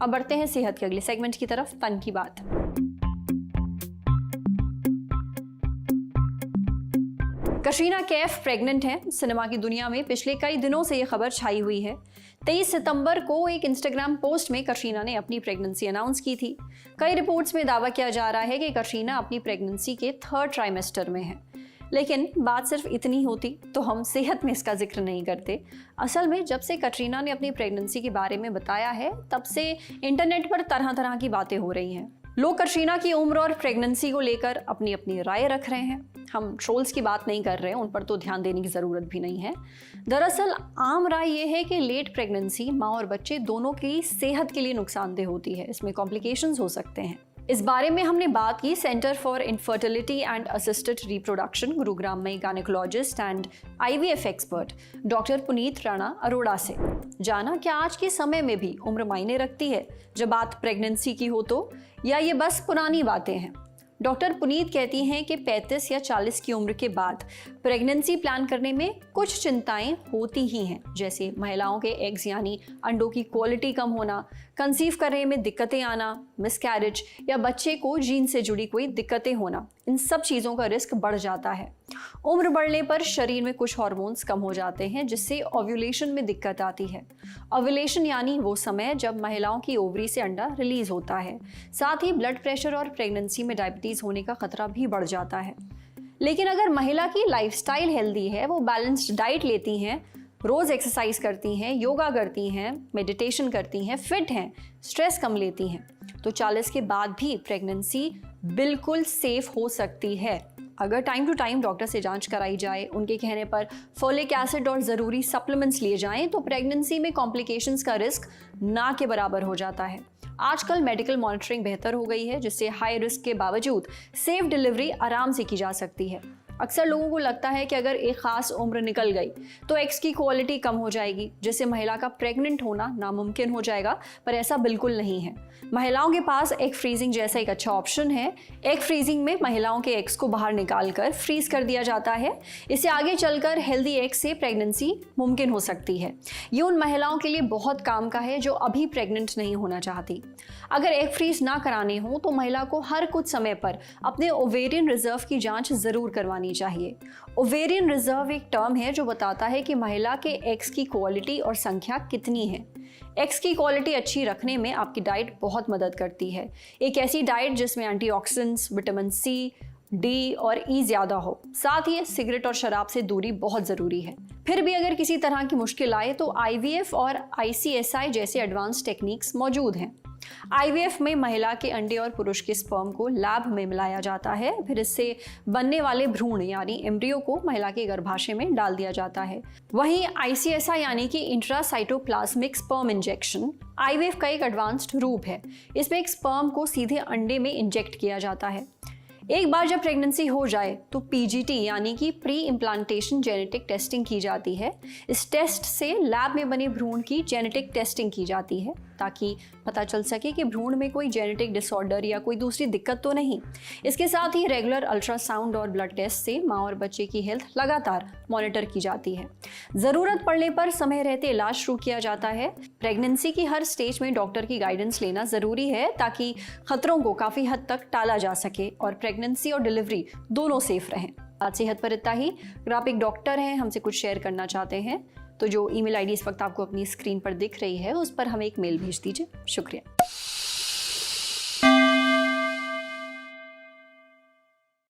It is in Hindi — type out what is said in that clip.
अब बढ़ते हैं सेहत के अगले सेगमेंट की तरफ, फन की बात। कटरीना कैफ प्रेग्नेंट हैं। सिनेमा की दुनिया में पिछले कई दिनों से यह खबर छाई हुई है। 23 सितंबर को एक इंस्टाग्राम पोस्ट में कटरीना ने अपनी प्रेगनेंसी अनाउंस की थी। कई रिपोर्ट्स में दावा किया जा रहा है कि कटरीना अपनी प्रेगनेंसी के 3rd ट्राइमेस्टर में है, लेकिन बात सिर्फ इतनी होती तो हम सेहत में इसका जिक्र नहीं करते। असल में जब से कटरीना ने अपनी प्रेगनेंसी के बारे में बताया है, तब से इंटरनेट पर तरह तरह की बातें हो रही हैं। लोग कटरीना की उम्र और प्रेगनेंसी को लेकर अपनी अपनी राय रख रहे हैं। हम ट्रोल्स की बात नहीं कर रहे हैं, उन पर तो ध्यान देने की ज़रूरत भी नहीं है। दरअसल आम राय ये है कि लेट प्रेगनेंसी माँ और बच्चे दोनों की सेहत के लिए नुकसानदेह होती है, इसमें कॉम्प्लिकेशंस हो सकते हैं। इस बारे में हमने बात की centre for infertility and assisted reproduction, Gurugram में gynaecologist and IVF expert doctor Puneet Rana Arora से। जाना क्या आज के समय में भी उम्र मायने रखती है जब बात प्रेगनेंसी की हो तो, या ये बस पुरानी बातें हैं। डॉक्टर पुनीत कहती हैं कि 35 या 40 की उम्र के बाद प्रेगनेंसी प्लान करने में कुछ चिंताएं होती ही हैं, जैसे महिलाओं के एग्स यानी अंडों की क्वालिटी कम होना, कंसीव करने में दिक्कतें आना, मिसकैरेज या बच्चे को जीन से जुड़ी कोई दिक्कतें होना। इन सब चीज़ों का रिस्क बढ़ जाता है। उम्र बढ़ने पर शरीर में कुछ हार्मोन्स कम हो जाते हैं, जिससे ओव्यूलेशन में दिक्कत आती है। ओव्यूलेशन यानी वो समय जब महिलाओं की ओवरी से अंडा रिलीज होता है। साथ ही ब्लड प्रेशर और प्रेगनेंसी में डायबिटीज़ होने का खतरा भी बढ़ जाता है। लेकिन अगर महिला की लाइफस्टाइल हेल्दी है, वो बैलेंस्ड डाइट लेती हैं, रोज़ एक्सरसाइज करती हैं, योगा करती हैं, मेडिटेशन करती हैं, फिट हैं, स्ट्रेस कम लेती हैं, तो 40 के बाद भी प्रेगनेंसी बिल्कुल सेफ हो सकती है। अगर टाइम टू टाइम डॉक्टर से जांच कराई जाए, उनके कहने पर फोलिक एसिड और ज़रूरी सप्लीमेंट्स लिए जाएं, तो प्रेगनेंसी में कॉम्प्लिकेशंस का रिस्क ना के बराबर हो जाता है। आजकल मेडिकल मॉनिटरिंग बेहतर हो गई है, जिससे हाई रिस्क के बावजूद सेफ डिलीवरी आराम से की जा सकती है। अक्सर लोगों को लगता है कि अगर एक ख़ास उम्र निकल गई तो एग्स की क्वालिटी कम हो जाएगी, जिससे महिला का प्रेग्नेंट होना नामुमकिन हो जाएगा, पर ऐसा बिल्कुल नहीं है। महिलाओं के पास एग फ्रीजिंग जैसा एक अच्छा ऑप्शन है। एग फ्रीजिंग में महिलाओं के एग्स को बाहर निकाल कर फ्रीज कर दिया जाता है। इससे आगे चलकर हेल्दी एग से प्रेगनेंसी मुमकिन हो सकती है। ये उन महिलाओं के लिए बहुत काम का है जो अभी प्रेग्नेंट नहीं होना चाहती। अगर एग फ्रीज ना कराने हो तो महिला को हर कुछ समय पर अपने ओवेरियन रिजर्व की जांच जरूर करवानी चाहिए। ओवेरियन रिजर्व एक टर्म है जो बताता है कि महिला के एग्स की क्वालिटी और संख्या कितनी है। एग्स की क्वालिटी अच्छी रखने में आपकी डाइट बहुत मदद करती है। एक ऐसी डाइट जिसमें एंटीऑक्सीडेंट्स, विटामिन सी, डी और ई ज्यादा हो। साथ ही सिगरेट और शराब से दूरी बहुत जरूरी है। फिर भी अगर किसी तरह की मुश्किल आए तो IVF और ICSI जैसे एडवांस टेक्निक्स मौजूद हैं। IVF में महिला के अंडे और पुरुष के स्पर्म को लैब में मिलाया जाता है। फिर इससे बनने वाले भ्रूण यानी एम्ब्रियो को महिला के गर्भाशय में डाल दिया जाता है। वहीं ICSI यानी कि इंट्रासाइटोप्लाज्मिक स्पर्म इंजेक्शन IVF का एक एडवांस्ड रूप है। इसमें एक स्पर्म को सीधे अंडे में इंजेक्ट किया जाता है। एक बार जब प्रेगनेंसी हो जाए तो PGT यानी कि प्री इम्प्लांटेशन जेनेटिक टेस्टिंग की जाती है। इस टेस्ट से लैब में बने भ्रूण की जेनेटिक टेस्टिंग की जाती है ताकि पता चल सके कि भ्रूण में कोई जेनेटिक डिसऑर्डर या कोई दूसरी दिक्कत तो नहीं। इसके साथ ही रेगुलर अल्ट्रासाउंड और ब्लड टेस्ट से माँ और बच्चे की हेल्थ लगातार मॉनिटर की जाती है। ज़रूरत पड़ने पर समय रहते इलाज शुरू किया जाता है। प्रेगनेंसी की हर स्टेज में डॉक्टर की गाइडेंस लेना ज़रूरी है ताकि खतरों को काफ़ी हद तक टाला जा सके और प्रेगनेंसी और डिलीवरी दोनों सेफ रहें। आज सेहत पर इतना ही। अगर आप एक डॉक्टर हैं, हमसे कुछ शेयर करना चाहते हैं तो जो ईमेल आईडी इस वक्त आपको अपनी स्क्रीन पर दिख रही है उस पर हमें एक मेल भेज दीजिए। शुक्रिया।